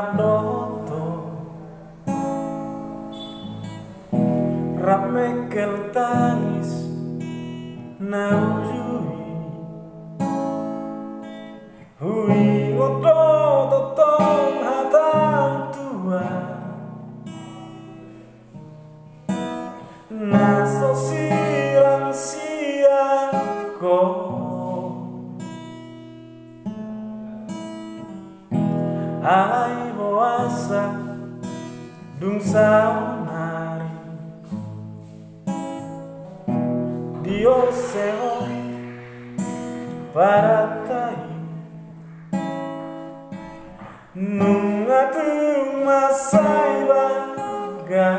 Rabdoto Rap mekel tangis naujui Hui ngoto totong hatang tua Naso sirang siang ko Alai boasa dung saunari Dio seo paratai Nungatu masai bangga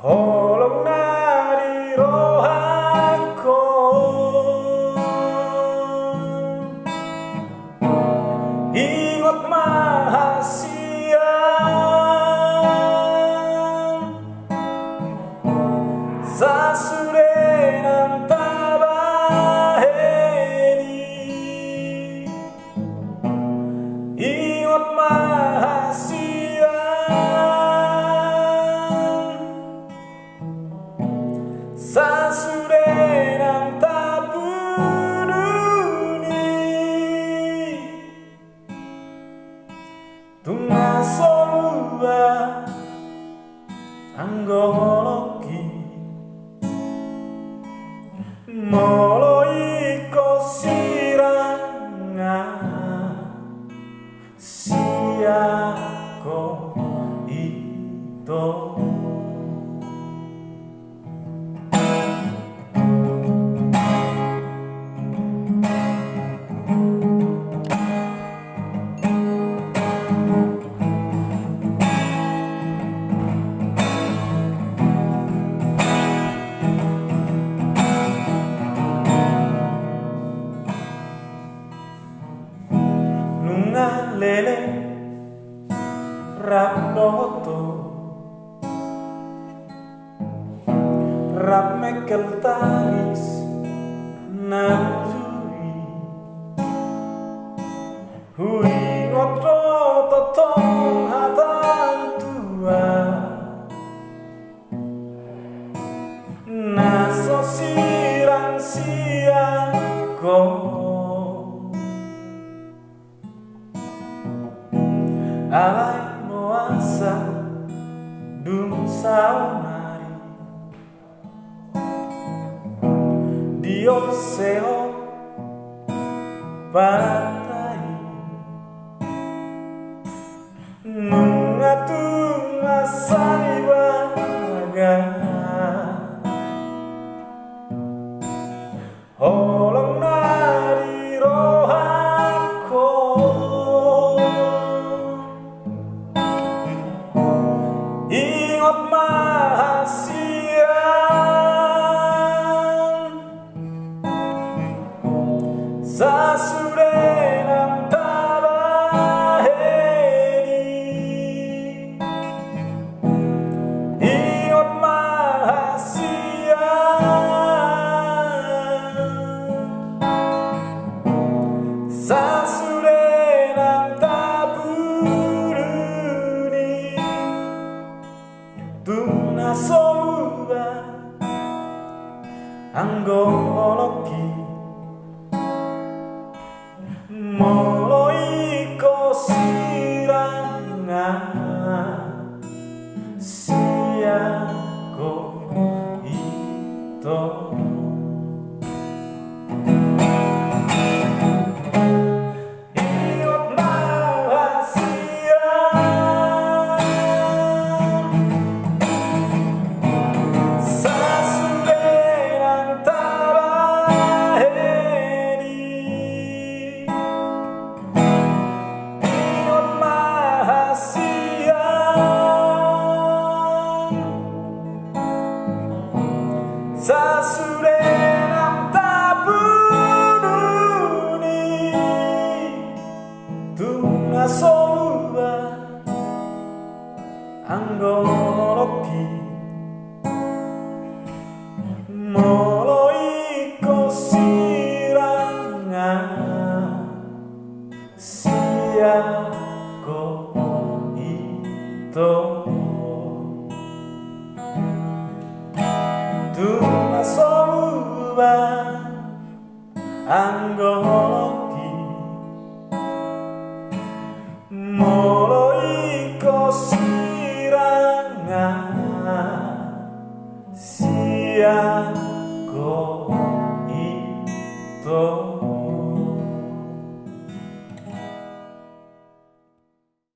Holong nari rohako Ingot mahasiang Sasurenan tabaheni Ingot mahasiang Sasurenan tabununi Tunga somuba anggoloki Molo iko siranga siako ito lele Rabdoto Rap mekel tangis naujui Hui ngoto totong hatang tua Naso sirang siang ko Alai moasa dung saunari Dio seo paratai Nungatu masai baga Holong nari rohako Ingot mahasiang Sasurenan tabaheni Ingot mahasiang Sasurenan tabununi Tuna somuba anggoloki Molo iko siranga siako ito Sasurenan tabununi Tuna somuba anggoloki Molo iko siranga こ糸Tuna somuba anggoti